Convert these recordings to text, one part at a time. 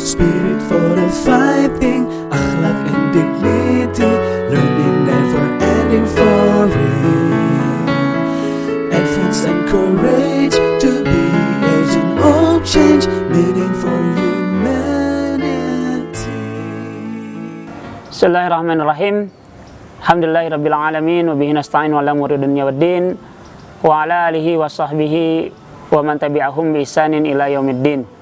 Spirit for the fighting, akhlak and dignity, learning never ending for real. Advance and courage to be agent of change, meaning for humanity. Bismillahirrahmanirrahim. Alhamdulillahirabbil alamin wa bihi nasta'in wa ala umuri dunya waddin wa ala alihi wa sahbihi wa man tabi'ahum bi ihsanin ila yaumiddin.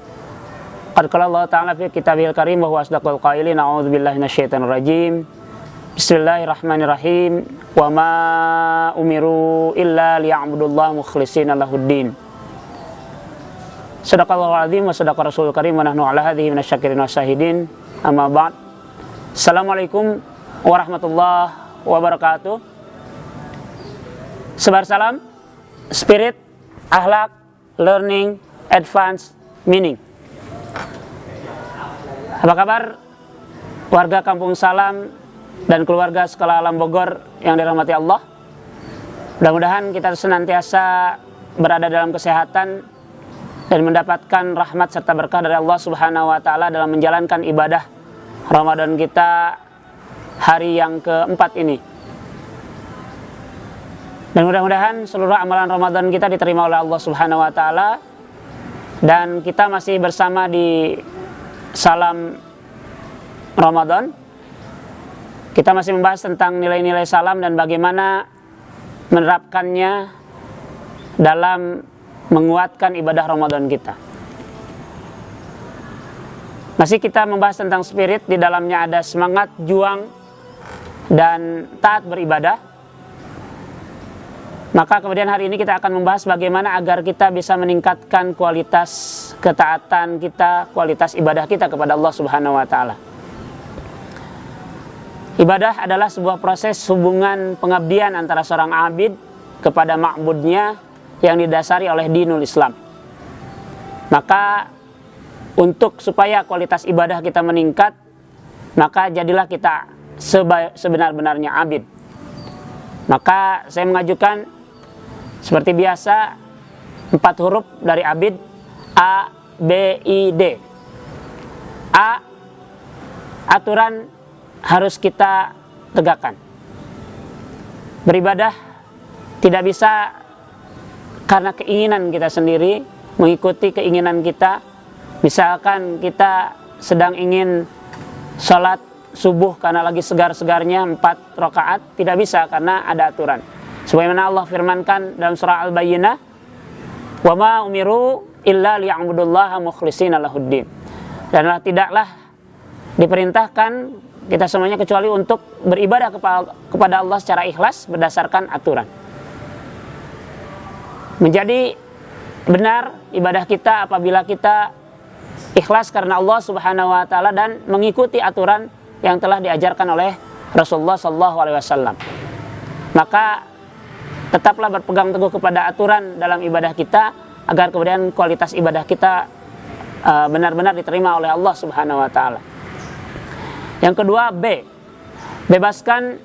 Qad qala Allah Ta'ala fi kitabil karim wa huwa asdaqul qailin. A'udzubillahi minasyaitonir rajim. Bismillahirrahmanirrahim. Wa ma umiru illa liya'budullaha mukhlishina lahuddin. Sadaqallahul azim wa sadaqa rasulul karim wa nahnu ala hadhihi minasyakirin wasyahidin. Amma ba'd. Assalamualaikum warahmatullahi wabarakatuh. Sebar salam, spirit, akhlak, learning, advance, meaning. Apa kabar warga Kampung Salam dan keluarga Sekolah Alam Bogor yang dirahmati Allah? Mudah-mudahan kita senantiasa berada dalam kesehatan dan mendapatkan rahmat serta berkah dari Allah Subhanahu wa Ta'ala dalam menjalankan ibadah Ramadan kita hari yang keempat ini. Dan mudah-mudahan seluruh amalan Ramadan kita diterima oleh Allah Subhanahu wa Ta'ala. Dan kita masih bersama di Salam Ramadan. Kita masih membahas tentang nilai-nilai salam dan bagaimana menerapkannya dalam menguatkan ibadah Ramadan kita. Masih kita membahas tentang spirit, di dalamnya ada semangat, juang, dan taat beribadah. Maka kemudian hari ini kita akan membahas bagaimana agar kita bisa meningkatkan kualitas ketaatan kita, kualitas ibadah kita kepada Allah Subhanahu wa Ta'ala. Ibadah adalah sebuah proses hubungan pengabdian antara seorang abid kepada ma'budnya yang didasari oleh dinul Islam. Maka untuk supaya kualitas ibadah kita meningkat, maka jadilah kita sebenar-benarnya abid. Maka saya mengajukan seperti biasa 4 huruf dari abid, A, B, I, D. A, aturan harus kita tegakkan. Beribadah tidak bisa karena keinginan kita sendiri, mengikuti keinginan kita. Misalkan kita sedang ingin sholat subuh karena lagi segar-segarnya 4 rakaat, tidak bisa karena ada aturan. Sebagaimana Allah firmankan dalam surah Al-Bayyinah, "Wa ma umiru illa liya'budullaha mukhlishina lahuddin." Dan tidaklah diperintahkan kita semuanya kecuali untuk beribadah kepada Allah secara ikhlas berdasarkan aturan. Menjadi benar ibadah kita apabila kita ikhlas karena Allah Subhanahu wa Ta'ala dan mengikuti aturan yang telah diajarkan oleh Rasulullah SAW. Maka tetaplah berpegang teguh kepada aturan dalam ibadah kita agar kemudian kualitas ibadah kita benar-benar diterima oleh Allah Subhanahu wa Ta'ala. Yang kedua, B, bebaskan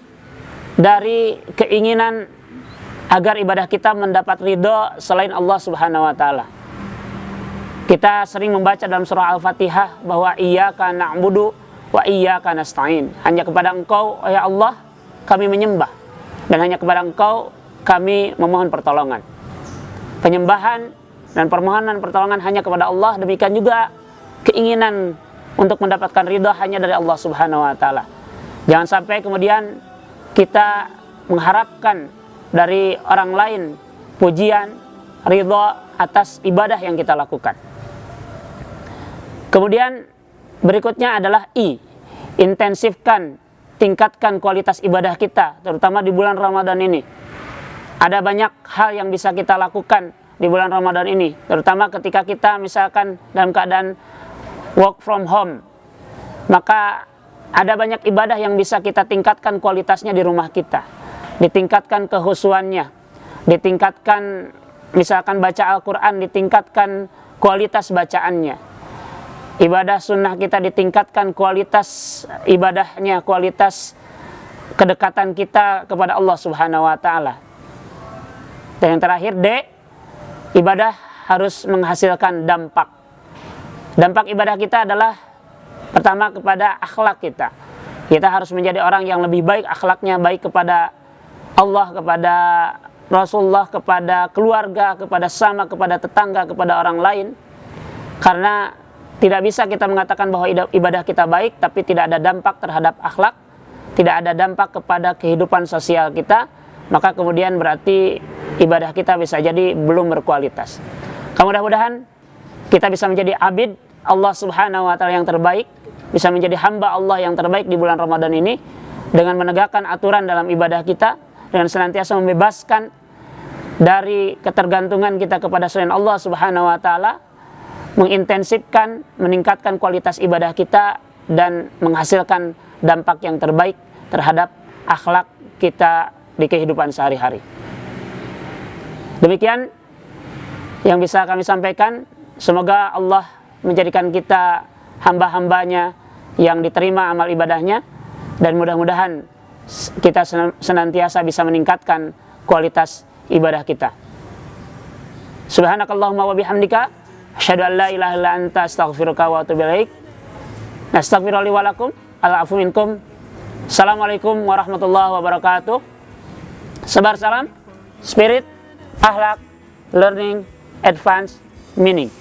dari keinginan agar ibadah kita mendapat ridho selain Allah Subhanahu wa Ta'ala. Kita sering membaca dalam surah Al-Fatihah bahwa iyyaka na'budu wa iyyaka nasta'in. Hanya kepada Engkau, ya Allah, kami menyembah, dan hanya kepada Engkau kami memohon pertolongan. Penyembahan dan permohonan pertolongan hanya kepada Allah. Demikian juga keinginan untuk mendapatkan ridha hanya dari Allah Subhanahu wa Ta'ala. Jangan sampai kemudian kita mengharapkan dari orang lain pujian, ridha atas ibadah yang kita lakukan. Kemudian berikutnya adalah I, intensifkan, tingkatkan kualitas ibadah kita, terutama di bulan Ramadan ini. Ada banyak hal yang bisa kita lakukan di bulan Ramadan ini, terutama ketika kita misalkan dalam keadaan work from home. Maka ada banyak ibadah yang bisa kita tingkatkan kualitasnya di rumah kita, ditingkatkan kehusuannya, ditingkatkan misalkan baca Al-Quran, ditingkatkan kualitas bacaannya. Ibadah sunnah kita ditingkatkan kualitas ibadahnya, kualitas kedekatan kita kepada Allah Subhanahu wa Ta'ala. Dan yang terakhir, D, ibadah harus menghasilkan dampak. Dampak ibadah kita adalah Pertama, kepada akhlak kita. Kita harus menjadi orang yang lebih baik akhlaknya, baik kepada Allah, kepada Rasulullah, kepada keluarga, kepada sama, kepada tetangga, kepada orang lain. Karena tidak bisa kita mengatakan bahwa ibadah kita baik tapi tidak ada dampak terhadap akhlak, tidak ada dampak kepada kehidupan sosial kita, maka kemudian berarti ibadah kita bisa jadi belum berkualitas. Mudah-mudahan kita bisa menjadi abid Allah Subhanahu wa taala yang terbaik, bisa menjadi hamba Allah yang terbaik di bulan Ramadan ini dengan menegakkan aturan dalam ibadah kita, dengan senantiasa membebaskan dari ketergantungan kita kepada selain Allah Subhanahu wa taala, mengintensifkan, meningkatkan kualitas ibadah kita dan menghasilkan dampak yang terbaik terhadap akhlak kita di kehidupan sehari-hari. Demikian yang bisa kami sampaikan. Semoga Allah menjadikan kita hamba-hambanya yang diterima amal ibadahnya, dan mudah-mudahan kita senantiasa bisa meningkatkan kualitas ibadah kita. Subhanakallahumma wa bihamdika asyhadu an la ilaha illa anta astaghfiruka wa atubu ilaik. Nastaghfiru li wa lakum, al-afu minkum. Assalamualaikum warahmatullahi wabarakatuh. Sebar salam, spirit, akhlak, learning, advance, meaning.